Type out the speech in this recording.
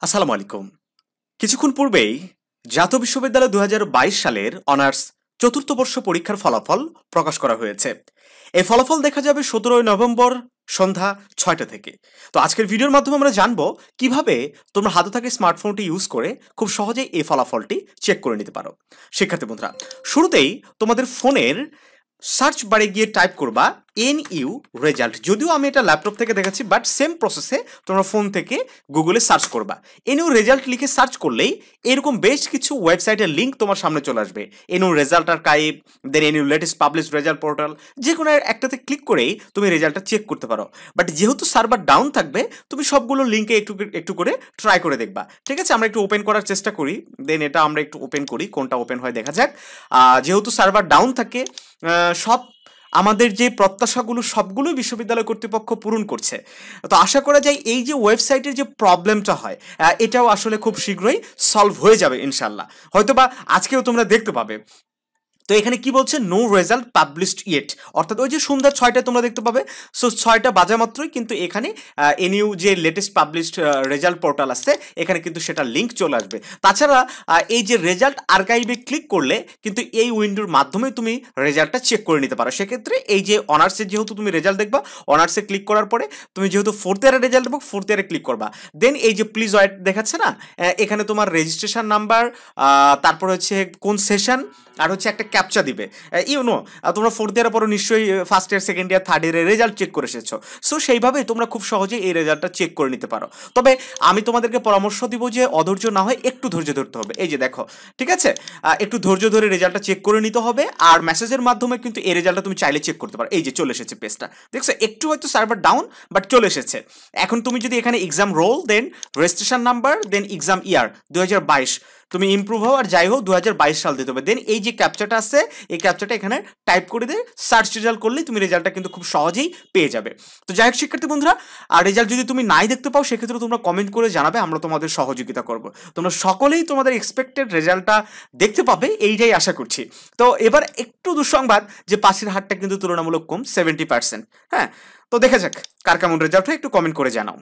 আসসালামু আলাইকুম। কিছুক্ষণ পূর্বেই জাতীয় বিশ্ববিদ্যালয় ২০২২ সালের অনার্স চতুর্থ বর্ষ পরীক্ষার ফলাফল প্রকাশ করা হয়েছে। এই ফলাফল দেখা যাবে ১৭ই নভেম্বর সন্ধ্যা ৬টা থেকে। তো আজকের ভিডিওর মাধ্যমে আমরা জানবো কিভাবে তোমরা হাতে থাকা স্মার্টফোনটি ইউজ করে খুব সহজেই এই ফলাফলটি চেক করে নিতে পারো। শিক্ষার্থী বন্ধুরা, শুরুতেই তোমাদের ফোনের সার্চ বারে গিয়ে টাইপ করবা NU রেজাল্ট। যদিও আমি এটা ল্যাপটপ থেকে দেখাচ্ছি, বাট সেম প্রসেসে তোমরা ফোন থেকে গুগলে সার্চ করবা। NU রেজাল্ট লিখে সার্চ করলেই এরকম বেশ কিছু ওয়েবসাইটের লিঙ্ক তোমার সামনে চলে আসবে। NU রেজাল্ট আর্কাইভ, দেন NU latest publish result portal, যে কোনো একটাতে ক্লিক করেই তুমি রেজাল্টটা চেক করতে পারো। বাট যেহেতু সার্ভার ডাউন থাকবে, তুমি সবগুলো লিঙ্কে একটু একটু করে ট্রাই করে দেখবা। ঠিক আছে, আমরা একটু ওপেন করার চেষ্টা করি, দেন এটা আমরা একটু ওপেন করি, কোনটা ওপেন হয় দেখা যাক। যেহেতু সার্ভার ডাউন থাকে, সব আমাদের যে প্রত্যাশাগুলো সবগুলোই বিশ্ববিদ্যালয় কর্তৃপক্ষ পূরণ করছে। তো আশা করা যায় এই যে ওয়েবসাইটের যে প্রবলেমটা হয়, এটাও আসলে খুব শীঘ্রই সলভ হয়ে যাবে ইনশাল্লাহ। হয়তোবা আজকেও তোমরা দেখতে পাবে। তো এখানে কি বলছে, নো রেজাল্ট পাবলিশড ইয়েট, অর্থাৎ ওই যে সন্ধ্যা ৬টায় তোমরা দেখতে পাবে। সো ৬টা বাজা মাত্রই কিন্তু এখানে NU যে লেটেস্ট পাবলিশড রেজাল্ট পোর্টাল আছে, এখানে কিন্তু সেটা লিঙ্ক চলে আসবে। তাছাড়া এই যে রেজাল্ট আর্কাইভে ক্লিক করলে কিন্তু এই উইন্ডোর মাধ্যমে তুমি রেজাল্টটা চেক করে নিতে পারো। সেক্ষেত্রে এই যে অনার্সে যেহেতু তুমি রেজাল্ট দেখবা, অনার্সে ক্লিক করার পরে তুমি যেহেতু ফোর্থ ইয়ারের রেজাল্ট দেবো, ফোর্থ ইয়ারে ক্লিক করবা। দেন এই যে প্লিজ ওয়েট দেখাচ্ছে না, এখানে তোমার রেজিস্ট্রেশন নাম্বার, তারপর হচ্ছে কোন সেশন, আর হচ্ছে একটা ক্যাপচা দিবে। তোমরা ফোর্থ ইয়ারের পরে নিশ্চয়ই first year, second year, third ইয়ারের রেজাল্ট চেক করে এসেছো। সো সেইভাবেই তোমরা খুব সহজেই এই রেজাল্টটা চেক করে নিতে পারো। তবে আমি তোমাদেরকে পরামর্শ দিব যে অধৈর্য না হয় একটু ধৈর্য ধরতে হবে। এই যে দেখো, ঠিক আছে, একটু ধৈর্য ধরে রেজাল্টটা চেক করে নিতে হবে। আর মেসেজের মাধ্যমে কিন্তু এই রেজাল্টটা তুমি চাইলে চেক করতে পারো। এই যে চলে এসেছে পেজটা, দেখছো একটু হয়তো সার্ভার ডাউন, বাট চলে এসেছে। এখন তুমি যদি এখানে এক্সাম রোল, দেন রেজিস্ট্রেশন নাম্বার, দেন এক্সাম ইয়ার ২০২২, তুমি ইমপ্রুভ হও আর যাই হোক ২০২২ সাল দিতে হবে। দেন এই যে ক্যাপচাটা আছে, এই ক্যাপচাটা এখানে টাইপ করে দিয়ে সার্চ রেজাল্ট করলেই তুমি রেজাল্টটা কিন্তু খুব সহজেই পেয়ে যাবে। তো যাই হোক শিক্ষার্থী বন্ধুরা, আর রেজাল্ট যদি তুমি নাই দেখতে পাও, সেক্ষেত্রে তোমরা কমেন্ট করে জানাবে, আমরা তোমাদের সহযোগিতা করব। তোমরা সকলেই তোমাদের এক্সপেক্টেড রেজাল্টটা দেখতে পাবে, এইটাই আশা করছি। তো এবার একটু দুঃসংবাদ যে পাশের হারটা কিন্তু তুলনামূলক কম, 70%। হ্যাঁ, তো দেখা যাক কার কেমন রেজাল্ট হয়, একটু কমেন্ট করে জানাও।